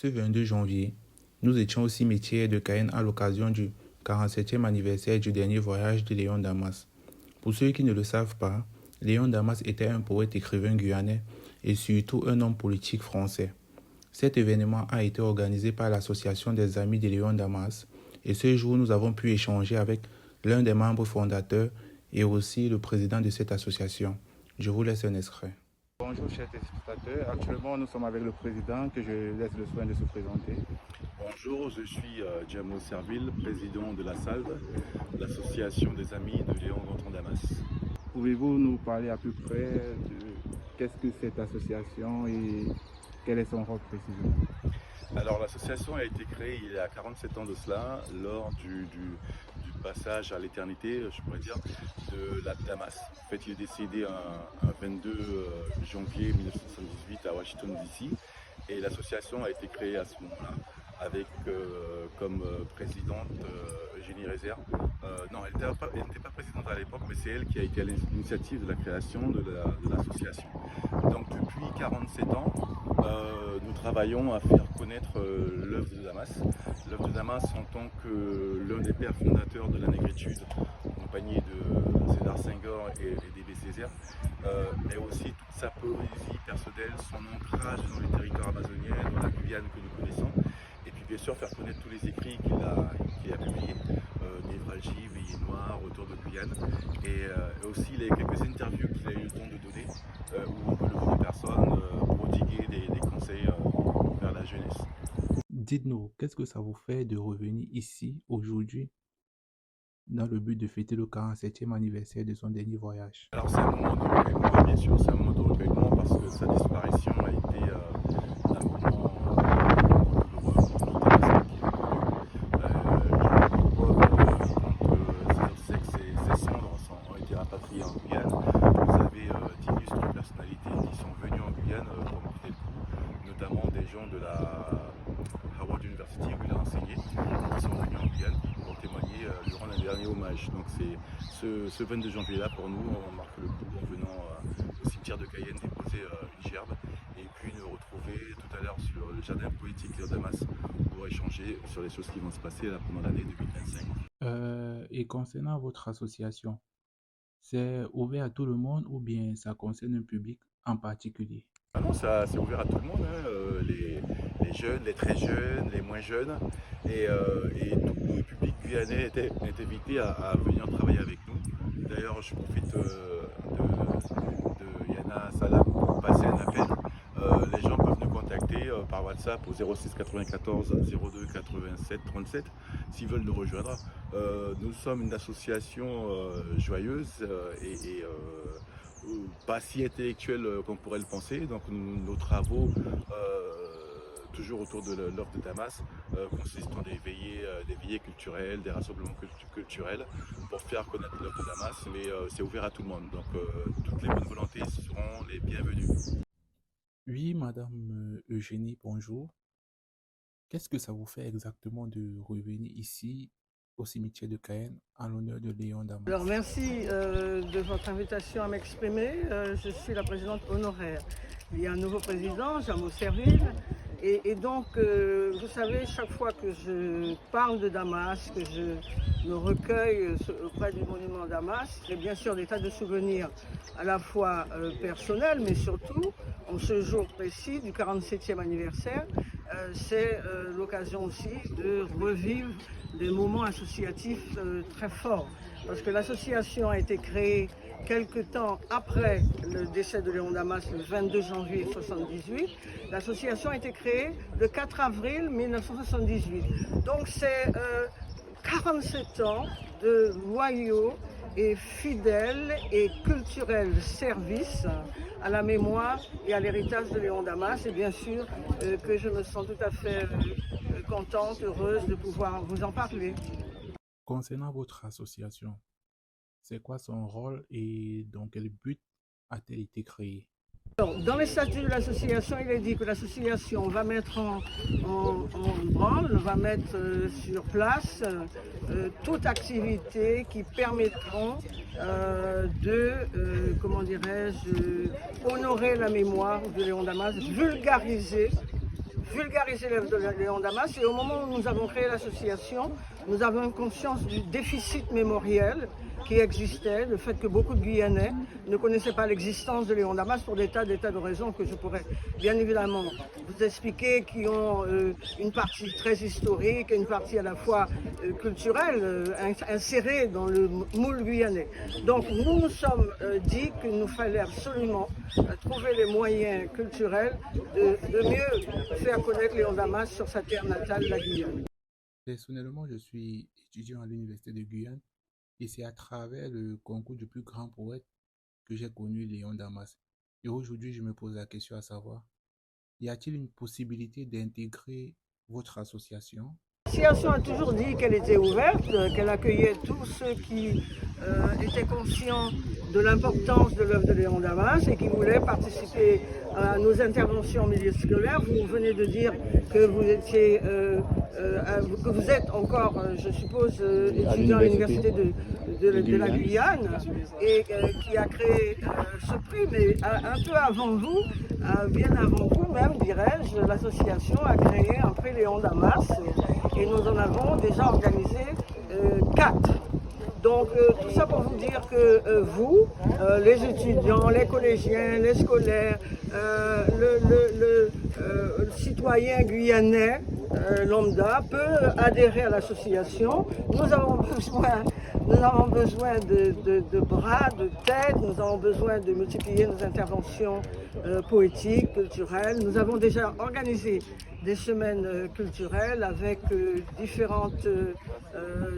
Ce 22 janvier, nous étions au cimetière de Cayenne à l'occasion du 47e anniversaire du dernier voyage de Léon Damas. Pour ceux qui ne le savent pas, Léon Damas était un poète écrivain guyanais et surtout un homme politique français. Cet événement a été organisé par l'Association des Amis de Léon Damas et ce jour, nous avons pu échanger avec l'un des membres fondateurs et aussi le président de cette association. Je vous laisse un extrait. Bonjour chers téléspectateurs, actuellement nous sommes avec le président que je laisse le soin de se présenter. Bonjour, je suis Djamo Serville, président de la SALD, l'association des amis de Léon Damas. Pouvez-vous nous parler à peu près de qu'est-ce que cette association et quel est son rôle précisément? Alors l'association a été créée il y a 47 ans de cela, lors du passage à l'éternité, je pourrais dire, de la Damas. En fait, il est décédé un 22 janvier 1978 à Washington DC et l'association a été créée à ce moment-là avec comme présidente Eugénie Rézère. Non, elle n'était pas présidente à l'époque, mais c'est elle qui a été à l'initiative de la création de l'association. Donc depuis 47 ans, nous travaillons à faire connaître l'œuvre de Damas. L'œuvre de Damas en tant que l'un des pères fondateurs de la négritude, accompagné de César Senghor et d'Aimé Césaire, mais aussi toute sa poésie personnelle, son ancrage dans les territoires amazoniens, dans la Guyane que nous connaissons. Et puis bien sûr faire connaître tous les écrits qu'il a publiés, Névralgie, Veillée Noire, Retour de Guyane, et aussi les quelques interviews qu'il a eu le temps de donner, où on peut le voir en personne prodiguer des conseils vers la jeunesse. Dites-nous, qu'est-ce que ça vous fait de revenir ici aujourd'hui dans le but de fêter le 47e anniversaire de son dernier voyage? Alors c'est un moment de recueillement, bien sûr, c'est un moment de recueillement parce que sa disparition a été un moment rapatriés en Guyane. Vous avez d'illustres personnalités qui sont venues en Guyane pour porter le coup, notamment des gens de la Howard University où il a enseigné, qui sont venus en Guyane pour témoigner durant le dernier hommage. Donc c'est ce 22 janvier là pour nous, on marque le coup en venant au cimetière de Cayenne déposer une gerbe et puis nous retrouver tout à l'heure sur le jardin poétique Léon Damas pour échanger sur les choses qui vont se passer là pendant l'année 2025. Et concernant votre association, c'est ouvert à tout le monde ou bien ça concerne un public en particulier? Ah non, ça c'est ouvert à tout le monde, hein, les jeunes, les très jeunes, les moins jeunes, et tout le public guyanais est invité à venir travailler avec nous. D'ailleurs, je profite de Yana Salam pour passer un appel. Les gens peuvent nous contacter par WhatsApp au 06 94 02 87 37 s'ils veulent nous rejoindre. Nous sommes une association joyeuse et pas si intellectuelle qu'on pourrait le penser. Donc nos travaux, toujours autour de l'œuvre de Damas, consistent en des veillées culturelles, des rassemblements culturels pour faire connaître l'œuvre de Damas, mais c'est ouvert à tout le monde. Donc toutes les bonnes volontés seront les bienvenues. Oui, Madame Eugénie, bonjour. Qu'est-ce que ça vous fait exactement de revenir ici au cimetière de Cayenne en l'honneur de Léon Damas? Alors merci de votre invitation à m'exprimer. Je suis la présidente honoraire. Il y a un nouveau président, Djamo Serville. Et donc, vous savez, chaque fois que je parle de Damas, que je me recueille auprès du monument Damas, j'ai bien sûr des tas de souvenirs à la fois personnels, mais surtout, en ce jour précis du 47e anniversaire, c'est l'occasion aussi de revivre des moments associatifs très forts. Parce que l'association a été créée quelque temps après le décès de Léon Damas, le 22 janvier 1978. L'association a été créée le 4 avril 1978. Donc c'est 47 ans de loyaux et fidèles et culturels services à la mémoire et à l'héritage de Léon Damas. Et bien sûr que je me sens tout à fait contente, heureuse de pouvoir vous en parler. Concernant votre association, c'est quoi son rôle et dans quel but a-t-elle été créée? Alors, dans les statuts de l'association, il est dit que l'association va mettre en branle, va mettre sur place toute activité qui permettront comment dirais-je, honorer la mémoire de Léon Damas, vulgariser vulgariser l'œuvre de Léon Damas. Et au moment où nous avons créé l'association, nous avons conscience du déficit mémoriel qui existait, le fait que beaucoup de Guyanais ne connaissaient pas l'existence de Léon Damas pour des tas de raisons que je pourrais bien évidemment vous expliquer, qui ont une partie très historique et une partie à la fois culturelle, insérée dans le moule guyanais. Donc nous nous sommes dit qu'il nous fallait absolument trouver les moyens culturels de mieux faire connaître Léon Damas sur sa terre natale, la Guyane. Personnellement, je suis étudiant à l'Université de Guyane et c'est à travers le concours du plus grand poète que j'ai connu Léon Damas. Et aujourd'hui, je me pose la question à savoir, y a-t-il une possibilité d'intégrer votre association? L'association a toujours dit qu'elle était ouverte, qu'elle accueillait tous ceux qui étaient conscients de l'importance de l'œuvre de Léon Damas et qui voulaient participer à nos interventions en milieu scolaire. Vous venez de dire que vous étiez, que vous êtes encore, je suppose, étudiant à l'université de la Guyane et qui a créé ce prix, mais un peu avant vous, bien avant vous même, dirais-je, l'association a créé un prix Léon Damas et nous en avons déjà organisé 4. Donc tout ça pour vous dire que vous, les étudiants, les collégiens, les scolaires, le citoyen guyanais lambda peut adhérer à l'association. Nous avons besoin de bras, de têtes, nous avons besoin de multiplier nos interventions poétiques, culturelles. Nous avons déjà organisé des semaines culturelles avec différentes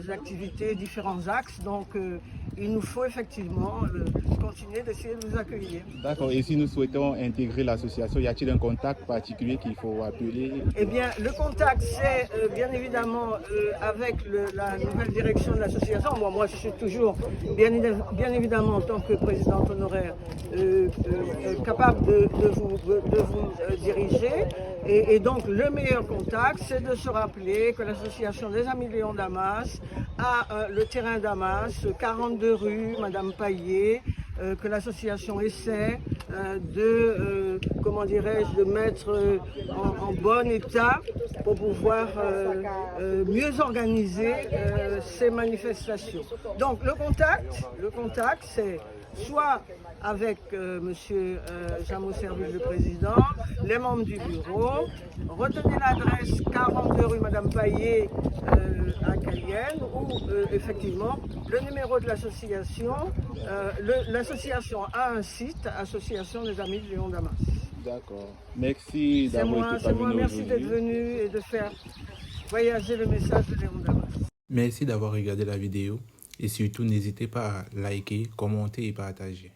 activités, différents axes. Donc il nous faut effectivement continuer d'essayer de vous accueillir. D'accord. Et si nous souhaitons intégrer l'association, y a-t-il un contact particulier qu'il faut appeler? Eh bien, le contact, c'est bien évidemment avec la nouvelle direction de l'association. Moi, je suis toujours, bien évidemment, en tant que présidente honoraire, capable de vous diriger. Et donc, le meilleur contact, c'est de se rappeler que l'association des Amis Léon Damas a le terrain Damas, 42 rue Madame Paillet, que l'association essaie comment dirais-je, de mettre en bon état pour pouvoir mieux organiser ces manifestations. Donc le contact, c'est soit avec monsieur Jameau Serville, le président, les membres du bureau. Retenez l'adresse 42 rue Madame Paillet à Cayenne, ou effectivement le numéro de l'association. L'association a un site, Association des Amis de Léon Damas. D'accord. Merci d'avoir été parmi nous. Merci d'être venu et de faire voyager le message de Léon Damas. Merci d'avoir regardé la vidéo et surtout n'hésitez pas à liker, commenter et partager.